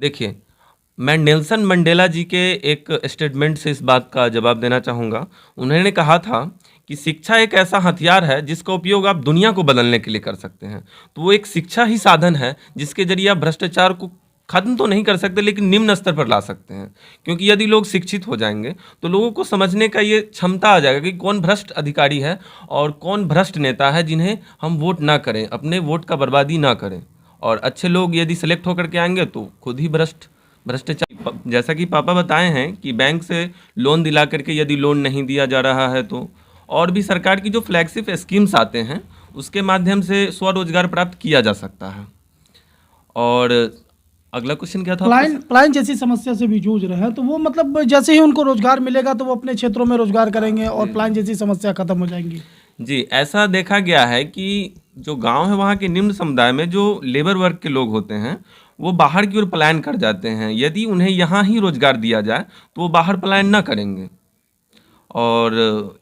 देखिए, मैं Nelson Mandela जी के एक स्टेटमेंट से इस बात का जवाब देना चाहूँगा। उन्होंने कहा था कि शिक्षा एक ऐसा हथियार है जिसका उपयोग आप दुनिया को बदलने के लिए कर सकते हैं। तो वो एक शिक्षा ही साधन है जिसके ज़रिए आप भ्रष्टाचार को ख़त्म तो नहीं कर सकते लेकिन निम्न स्तर पर ला सकते हैं। क्योंकि यदि लोग शिक्षित हो जाएँगे तो लोगों को समझने का ये क्षमता आ जाएगा कि कौन भ्रष्ट अधिकारी है और कौन भ्रष्ट नेता है जिन्हें हम वोट ना करें, अपने वोट का बर्बादी ना करें। और अच्छे लोग यदि सेलेक्ट होकर के आएँगे तो खुद ही भ्रष्टाचार, जैसा कि पापा बताए हैं कि बैंक से लोन दिला करके यदि लोन नहीं दिया जा रहा है तो और भी सरकार की जो फ्लैगशिप स्कीम्स आते हैं उसके माध्यम से स्वरोजगार प्राप्त किया जा सकता है। और अगला क्वेश्चन क्या था आपका? पलायन पलायन जैसी समस्या से भी जूझ रहे हैं, तो वो मतलब जैसे ही उनको रोजगार मिलेगा तो वो अपने क्षेत्रों में रोजगार करेंगे और पलायन जैसी समस्या खत्म हो जाएंगी। जी, ऐसा देखा गया है कि जो गांव है वहाँ के निम्न समुदाय में जो लेबर वर्ग के लोग होते हैं वो बाहर की ओर पलायन कर जाते हैं। यदि उन्हें यहाँ ही रोजगार दिया जाए तो वो बाहर पलायन ना करेंगे और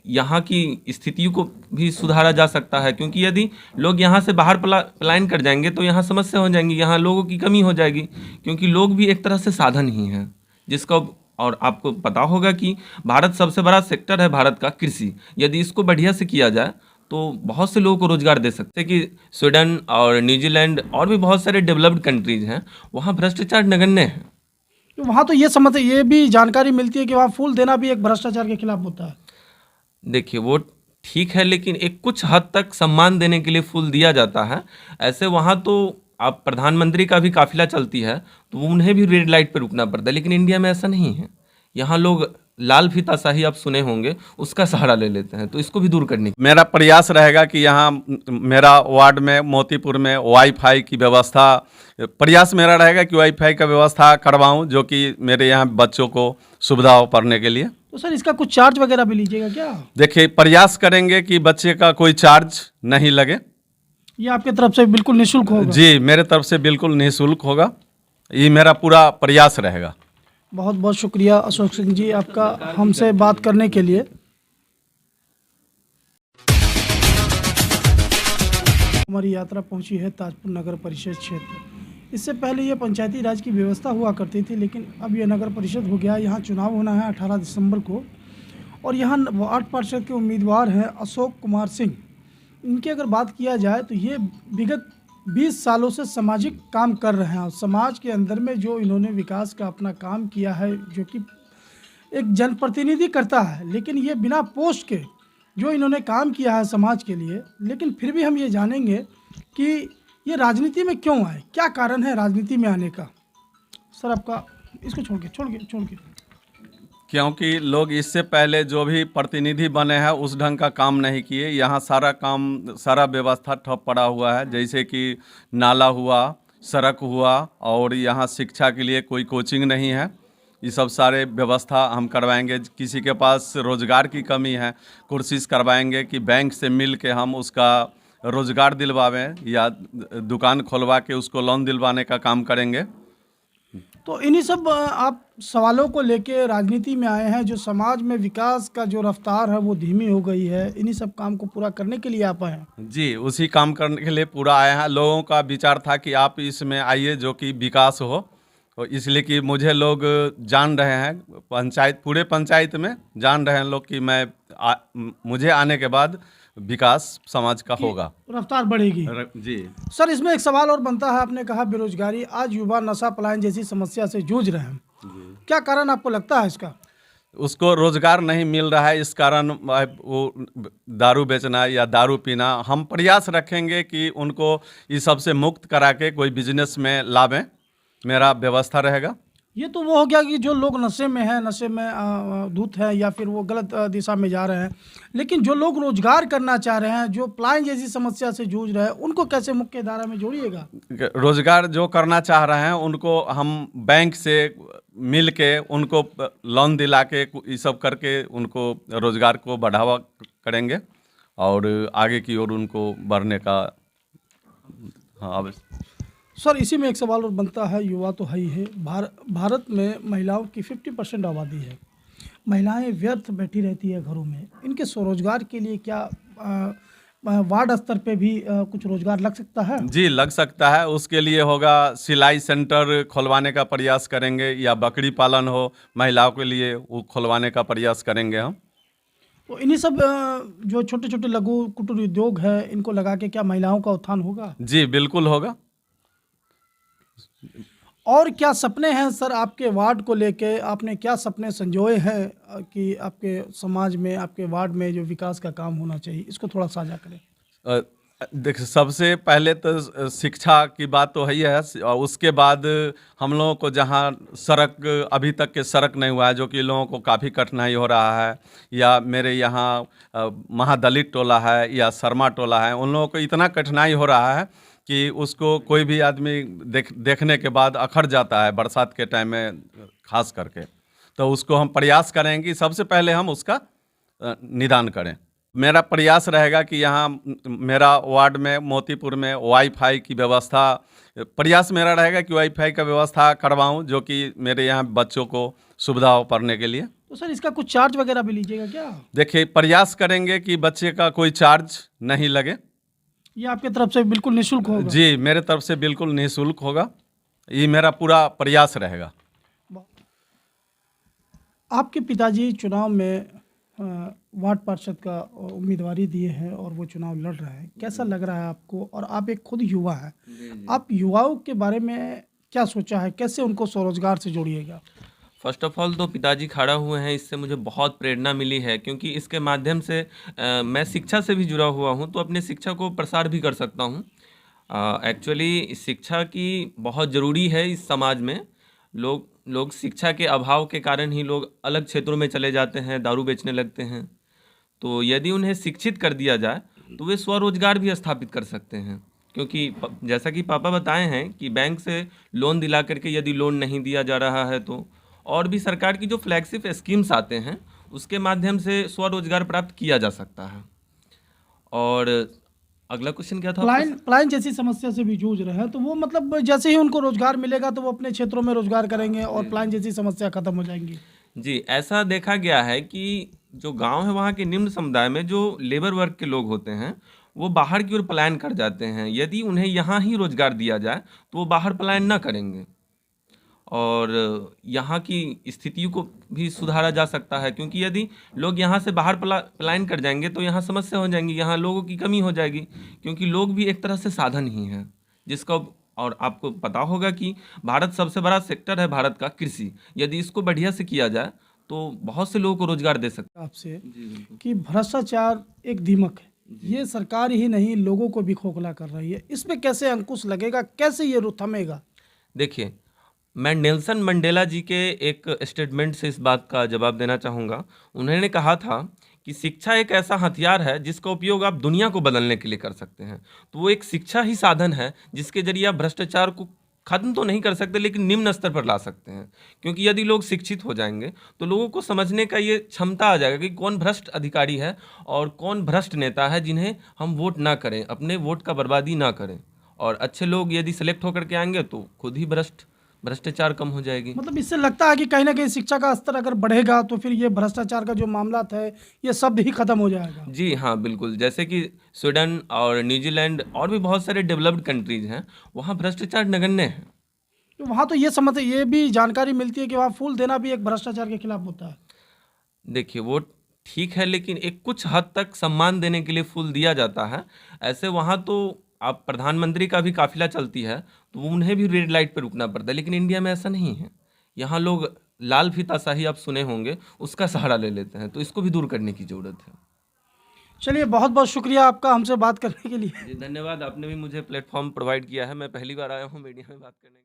यहाँ की स्थितियों को भी सुधारा जा सकता है। क्योंकि यदि लोग यहाँ से बाहर पलायन कर जाएंगे तो यहाँ समस्या हो जाएंगी, यहाँ लोगों की कमी हो जाएगी। क्योंकि लोग भी एक तरह से साधन ही हैं जिसका, और आपको पता होगा कि भारत सबसे बड़ा सेक्टर है भारत का कृषि। यदि इसको बढ़िया से किया जाए तो बहुत से लोगों को रोजगार दे सकते हैं। कि स्वीडन और न्यूजीलैंड और भी बहुत सारे डेवलप्ड कंट्रीज हैं, वहाँ भ्रष्टाचार नगण्य है। तो वहाँ तो ये भी जानकारी मिलती है कि वहाँ फूल देना भी एक भ्रष्टाचार के खिलाफ होता है। देखिए वो ठीक है लेकिन एक कुछ हद तक सम्मान देने के लिए फूल दिया जाता है। ऐसे वहाँ तो आप प्रधानमंत्री का भी काफिला चलती है तो उन्हें भी रेड लाइट पर रुकना पड़ता है, लेकिन इंडिया में ऐसा नहीं है। यहाँ लोग लाल फीताशाही आप सुने होंगे उसका सहारा ले लेते हैं, तो इसको भी दूर करने की मेरा प्रयास रहेगा कि यहाँ मेरा वार्ड में मोतीपुर में वाईफाई की व्यवस्था, प्रयास मेरा रहेगा कि वाईफाई का व्यवस्था करवाऊँ जो कि मेरे यहाँ बच्चों को सुविधा हो पढ़ने के लिए। तो सर इसका कुछ चार्ज वगैरह भी लीजिएगा क्या? देखिए प्रयास करेंगे कि बच्चे का कोई चार्ज नहीं लगे। ये आपकी तरफ से बिल्कुल निःशुल्क होगा? जी, मेरे तरफ से बिल्कुल निःशुल्क होगा, ये मेरा पूरा प्रयास रहेगा। बहुत बहुत शुक्रिया अशोक सिंह जी आपका हमसे बात करने के लिए। हमारी यात्रा पहुंची है ताजपुर नगर परिषद क्षेत्र। इससे पहले ये पंचायती राज की व्यवस्था हुआ करती थी, लेकिन अब ये नगर परिषद हो गया। यहाँ चुनाव होना है 18 दिसंबर को और यहाँ वार्ड पार्षद के उम्मीदवार हैं अशोक कुमार सिंह। इनकी अगर बात किया जाए तो ये विगत 20 सालों से सामाजिक काम कर रहे हैं और समाज के अंदर में जो इन्होंने विकास का अपना काम किया है, जो कि एक जनप्रतिनिधि करता है, लेकिन ये बिना पोस्ट के जो इन्होंने काम किया है समाज के लिए। लेकिन फिर भी हम ये जानेंगे कि ये राजनीति में क्यों आए, क्या कारण है राजनीति में आने का। सर आपका इसको छोड़ के क्योंकि लोग इससे पहले जो भी प्रतिनिधि बने हैं उस ढंग का काम नहीं किए। यहाँ सारा काम, सारा व्यवस्था ठप पड़ा हुआ है, जैसे कि नाला हुआ, सड़क हुआ, और यहाँ शिक्षा के लिए कोई कोचिंग नहीं है। ये सब सारे व्यवस्था हम करवाएंगे। किसी के पास रोज़गार की कमी है, कोशिश करवाएंगे कि बैंक से मिल के हम उसका रोज़गार दिलवावें या दुकान खोलवा के उसको लोन दिलवाने का काम करेंगे। तो इन्हीं सब आप सवालों को लेके राजनीति में आए हैं। जो समाज में विकास का जो रफ्तार है वो धीमी हो गई है, इन्हीं सब काम को पूरा करने के लिए आप आए हैं? जी, उसी काम करने के लिए पूरा आए हैं। लोगों का विचार था कि आप इसमें आइए जो कि विकास हो, तो इसलिए कि मुझे लोग जान रहे हैं, पंचायत, पूरे पंचायत में जान रहे हैं लोग कि मुझे आने के बाद विकास समाज का होगा, रफ्तार बढ़ेगी। जी। सर इसमें एक सवाल और बनता है, आपने कहा बेरोजगारी, आज युवा नशा पलायन जैसी समस्या से जूझ रहे हैं, क्या कारण आपको लगता है इसका? उसको रोजगार नहीं मिल रहा है, इस कारण वो दारू बेचना या दारू पीना। हम प्रयास रखेंगे कि उनको इस सब से मुक्त करा के कोई बिजनेस में लावें, मेरा व्यवस्था रहेगा। ये तो वो हो गया कि जो लोग नशे में हैं, नशे में धुत है या फिर वो गलत दिशा में जा रहे हैं। लेकिन जो लोग रोजगार करना चाह रहे हैं, जो पलायन जैसी समस्या से जूझ रहे हैं, उनको कैसे मुख्य धारा में जोड़िएगा? रोजगार जो करना चाह रहे हैं उनको हम बैंक से मिल के उनको लोन दिला के ये सब करके उनको रोजगार को बढ़ावा करेंगे और आगे की ओर उनको बढ़ने का। हाँ सर इसी में एक सवाल और बनता है, युवा तो है ही है, भारत में महिलाओं की 50% आबादी है। महिलाएं व्यर्थ बैठी रहती है घरों में, इनके स्वरोजगार के लिए क्या वार्ड स्तर पे भी कुछ रोजगार लग सकता है? जी, लग सकता है। उसके लिए होगा सिलाई सेंटर खुलवाने का प्रयास करेंगे, या बकरी पालन हो महिलाओं के लिए, वो खुलवाने का प्रयास करेंगे हम। तो इन्हीं सब जो छोटे छोटे लघु कुटीर उद्योग है, इनको लगा के क्या महिलाओं का उत्थान होगा? जी, बिल्कुल होगा। और क्या सपने हैं सर आपके वार्ड को लेके? आपने क्या सपने संजोए हैं कि आपके समाज में, आपके वार्ड में जो विकास का काम होना चाहिए, इसको थोड़ा साझा करें। देखिए, सबसे पहले तो शिक्षा की बात तो है ही है, और उसके बाद हम लोगों को जहाँ सड़क, अभी तक के सड़क नहीं हुआ है, जो कि लोगों को काफ़ी कठिनाई हो रहा है, या मेरे यहाँ महादलित टोला है या शर्मा टोला है, उन लोगों को इतना कठिनाई हो रहा है कि उसको कोई भी आदमी देखने के बाद अखर जाता है, बरसात के टाइम में खास करके। तो उसको हम प्रयास करेंगे कि सबसे पहले हम उसका निदान करें। मेरा प्रयास रहेगा कि यहाँ मेरा वार्ड में मोतीपुर में वाईफाई की व्यवस्था, प्रयास मेरा रहेगा कि वाईफाई का व्यवस्था करवाऊँ, जो कि मेरे यहाँ बच्चों को सुविधा हो पढ़ने के लिए। तो सर इसका कुछ चार्ज वगैरह भी लीजिएगा क्या? देखिए, प्रयास करेंगे कि बच्चे का कोई चार्ज नहीं लगे। ये आपके तरफ से बिल्कुल निःशुल्क होगा? जी, मेरे तरफ से बिल्कुल निःशुल्क होगा। ये मेरा पूरा प्रयास रहेगा। आपके पिताजी चुनाव में वार्ड पार्षद का उम्मीदवारी दिए हैं और वो चुनाव लड़ रहे हैं, कैसा लग रहा है आपको? और आप एक खुद युवा हैं, आप युवाओं के बारे में क्या सोचा है, कैसे उनको स्वरोजगार से जोड़िएगा? फर्स्ट ऑफ ऑल तो पिताजी खड़ा हुए हैं, इससे मुझे बहुत प्रेरणा मिली है, क्योंकि इसके माध्यम से मैं शिक्षा से भी जुड़ा हुआ हूं, तो अपने शिक्षा को प्रसार भी कर सकता हूं। एक्चुअली शिक्षा की बहुत ज़रूरी है इस समाज में। लोग शिक्षा के अभाव के कारण ही लोग अलग क्षेत्रों में चले जाते हैं, दारू बेचने लगते हैं। तो यदि उन्हें शिक्षित कर दिया जाए तो वे स्वरोजगार भी स्थापित कर सकते हैं, क्योंकि जैसा कि पापा बताए हैं कि बैंक से लोन दिला करके यदि लोन नहीं दिया जा रहा है, तो और भी सरकार की जो फ्लैगशिप स्कीम्स आते हैं उसके माध्यम से स्वरोजगार प्राप्त किया जा सकता है। और अगला क्वेश्चन क्या था आपका? पलायन जैसी समस्या से भी जूझ रहे हैं, तो वो मतलब जैसे ही उनको रोजगार मिलेगा तो वो अपने क्षेत्रों में रोजगार करेंगे और पलायन जैसी समस्या खत्म हो जाएंगी। जी, ऐसा देखा गया है कि जो गांव है वहाँ के निम्न समुदाय में जो लेबर वर्क के लोग होते हैं वो बाहर की ओर पलायन कर जाते हैं। यदि उन्हें यहाँ ही रोजगार दिया जाए तो वो बाहर पलायन ना करेंगे, और यहाँ की स्थितियों को भी सुधारा जा सकता है, क्योंकि यदि लोग यहाँ से बाहर पलायन कर जाएंगे तो यहाँ समस्या हो जाएंगी, यहाँ लोगों की कमी हो जाएगी, क्योंकि लोग भी एक तरह से साधन ही हैं जिसका। और आपको पता होगा कि भारत सबसे बड़ा सेक्टर है भारत का कृषि, यदि इसको बढ़िया से किया जाए तो बहुत से लोगों को रोजगार दे सकता है। आपसे कि भ्रष्टाचार एक दीमक है, ये सरकार ही नहीं लोगों को भी खोखला कर रही है, इस पे कैसे अंकुश लगेगा, कैसे ये थमेगा? देखिए, मैं नेल्सन मंडेला जी के एक स्टेटमेंट से इस बात का जवाब देना चाहूँगा। उन्होंने कहा था कि शिक्षा एक ऐसा हथियार है जिसका उपयोग आप दुनिया को बदलने के लिए कर सकते हैं। तो वो एक शिक्षा ही साधन है जिसके जरिए आप भ्रष्टाचार को खत्म तो नहीं कर सकते, लेकिन निम्न स्तर पर ला सकते हैं, क्योंकि यदि लोग शिक्षित हो जाएंगे तो लोगों को समझने का ये क्षमता आ जाएगा कि कौन भ्रष्ट अधिकारी है और कौन भ्रष्ट नेता है जिन्हें हम वोट ना करें, अपने वोट का बर्बादी ना करें। और अच्छे लोग यदि सेलेक्ट होकर के आएंगे तो खुद ही भ्रष्टाचार कम हो जाएगी। मतलब इससे लगता है कि कहीं ना कहीं शिक्षा का स्तर अगर बढ़ेगा तो फिर ये भ्रष्टाचार का जो मामला है ये शब्द ही खत्म हो जाएगा। जी हाँ, बिल्कुल। जैसे कि स्वीडन और न्यूजीलैंड और भी बहुत सारे डेवलप्ड कंट्रीज हैं, वहाँ भ्रष्टाचार नगण्य है। तो वहाँ तो ये भी जानकारी मिलती है कि वहाँ फूल देना भी एक भ्रष्टाचार के खिलाफ होता है। देखिए, वो ठीक है, लेकिन एक कुछ हद तक सम्मान देने के लिए फूल दिया जाता है। ऐसे वहाँ तो आप प्रधानमंत्री का भी काफिला चलती है तो उन्हें भी रेड लाइट पर रुकना पड़ता है, लेकिन इंडिया में ऐसा नहीं है। यहाँ लोग लाल फीताशाही आप सुने होंगे, उसका सहारा ले लेते हैं, तो इसको भी दूर करने की ज़रूरत है। चलिए, बहुत बहुत शुक्रिया आपका हमसे बात करने के लिए। जी धन्यवाद, आपने भी मुझे प्लेटफॉर्म प्रोवाइड किया है। मैं पहली बार आया हूँ मीडिया में बात करने के लिए।